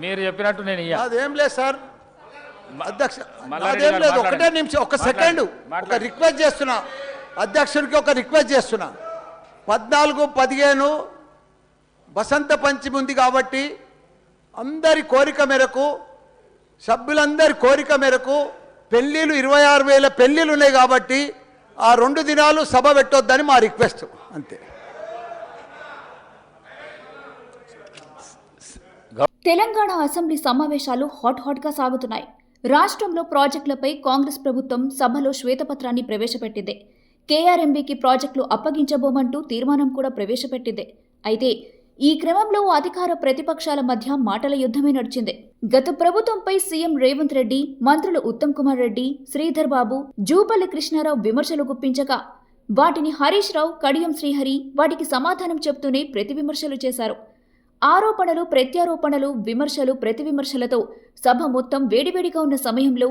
మీరు చెప్పినట్టు నేను అదేం లేదు సార్ అధ్యక్ష, అదేం లేదు. ఒకటే నిమిషం, ఒక సెకండ్, ఒక రిక్వెస్ట్ చేస్తున్నా అధ్యక్షుడికి, ఒక రిక్వెస్ట్ చేస్తున్నా. 14, 15 వసంత పంచమి ఉంది కాబట్టి అందరి కోరిక మేరకు, సభ్యులందరి కోరిక మేరకు పెళ్ళిళ్ళు 26,000 పెళ్ళిళ్ళు ఉన్నాయి కాబట్టి ఆ 2 దినాలు సభ పెట్టొద్దని మా రిక్వెస్ట్, అంతే. తెలంగాణ అసెంబ్లీ సమావేశాలు హాట్గా సాగుతున్నాయి. రాష్ట్రంలో ప్రాజెక్టులపై కాంగ్రెస్ ప్రభుత్వం సభలో శ్వేతపత్రాన్ని ప్రవేశపెట్టింది. కేఆర్ఎంబీకి ప్రాజెక్టులు అప్పగించబోమంటూ తీర్మానం కూడా ప్రవేశపెట్టింది. అయితే ఈ క్రమంలో అధికార ప్రతిపక్షాల మధ్య మాటల యుద్ధమే నడిచింది. గత ప్రభుత్వంపై సీఎం రేవంత్ రెడ్డి, మంత్రులు ఉత్తమ్ కుమార్ రెడ్డి, శ్రీధర్ బాబు, జూపల్లి కృష్ణారావు విమర్శలు గుప్పించగా వాటిని హరీష్ రావు, కడియం శ్రీహరి వాటికి సమాధానం చెప్తూనే ప్రతివిమర్శలు చేశారు. ఆరోపణలు, ప్రత్యారోపణలు, విమర్శలు, ప్రతివిమర్శలతో సభ మొత్తం వేడివేడిగా ఉన్న సమయంలో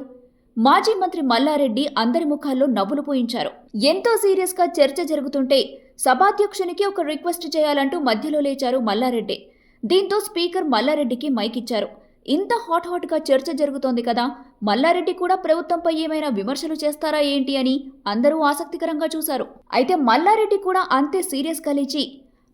మాజీ మంత్రి మల్లారెడ్డి అందరి ముఖాల్లో నవ్వులు పోయించారు. ఎంతో సీరియస్గా చర్చ జరుగుతుంటే సభాధ్యక్షునికి ఒక రిక్వెస్ట్ చేయాలంటూ మధ్యలో లేచారు మల్లారెడ్డి. దీంతో స్పీకర్ మల్లారెడ్డికి మైక్ ఇచ్చారు. ఇంత హాట్గా చర్చ జరుగుతోంది కదా, మల్లారెడ్డి కూడా ప్రభుత్వంపై ఏమైనా విమర్శలు చేస్తారా ఏంటి అని అందరూ ఆసక్తికరంగా చూశారు. అయితే మల్లారెడ్డి కూడా అంతే సీరియస్గా లేచి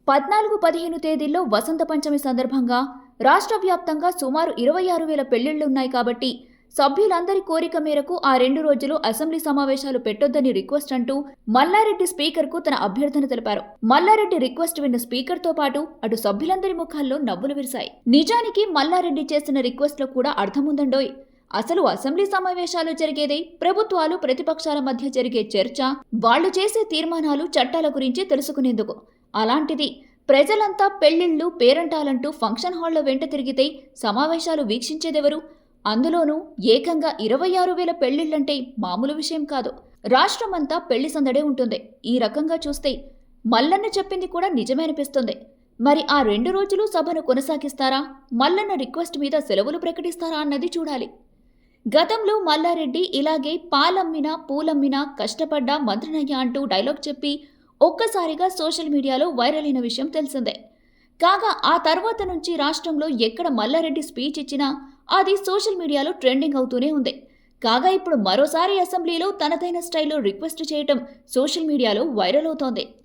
14, 15 తేదీల్లో వసంత పంచమి సందర్భంగా రాష్ట్ర వ్యాప్తంగా సుమారు 26,000 పెళ్లిళ్లున్నాయి కాబట్టి సభ్యులందరి కోరిక మేరకు ఆ 2 రోజులు అసెంబ్లీ సమావేశాలు పెట్టొద్దని రిక్వెస్ట్ అంటూ మల్లారెడ్డి స్పీకర్కు తన అభ్యర్థన తెలిపారు. మల్లారెడ్డి రిక్వెస్ట్ విన్న స్పీకర్తో పాటు అటు సభ్యులందరి ముఖాల్లో నవ్వులు విరిశాయి. నిజానికి మల్లారెడ్డి చేసిన రిక్వెస్ట్లో కూడా అర్థముందండోయ్. అసలు అసెంబ్లీ సమావేశాలు జరిగేదే ప్రభుత్వాలు, ప్రతిపక్షాల మధ్య జరిగే చర్చ, వాళ్లు చేసే తీర్మానాలు, చట్టాల గురించి తెలుసుకునేందుకు. అలాంటిది ప్రజలంతా పెళ్లిళ్లు, పేరంటాలంటూ ఫంక్షన్ హాళ్ల వెంట తిరిగితే సమావేశాలు వీక్షించేదెవరు? అందులోనూ ఏకంగా 26,000 పెళ్లిళ్లంటే మామూలు విషయం కాదు. రాష్ట్రమంతా పెళ్లి సందడే ఉంటుంది. ఈ రకంగా చూస్తే మల్లన్న చెప్పింది కూడా నిజమే అనిపిస్తుంది. మరి ఆ 2 రోజులు సభను కొనసాగిస్తారా, మల్లన్న రిక్వెస్ట్ మీద సెలవులు ప్రకటిస్తారా అన్నది చూడాలి. గతంలో మల్లారెడ్డి ఇలాగే పాలమ్మినా పూలమ్మినా కష్టపడ్డా మంత్రినయ్యా అంటూ డైలాగ్ చెప్పి ఒక్కసారిగా సోషల్ మీడియాలో వైరల్ అయిన విషయం తెలిసిందే. కాగా ఆ తర్వాత నుంచి రాష్ట్రంలో ఎక్కడ మల్లారెడ్డి స్పీచ్ ఇచ్చినా అది సోషల్ మీడియాలో ట్రెండింగ్ అవుతూనే ఉంది. కాగా ఇప్పుడు మరోసారి అసెంబ్లీలో తనదైన స్టైల్లో రిక్వెస్ట్ చేయటం సోషల్ మీడియాలో వైరల్ అవుతోంది.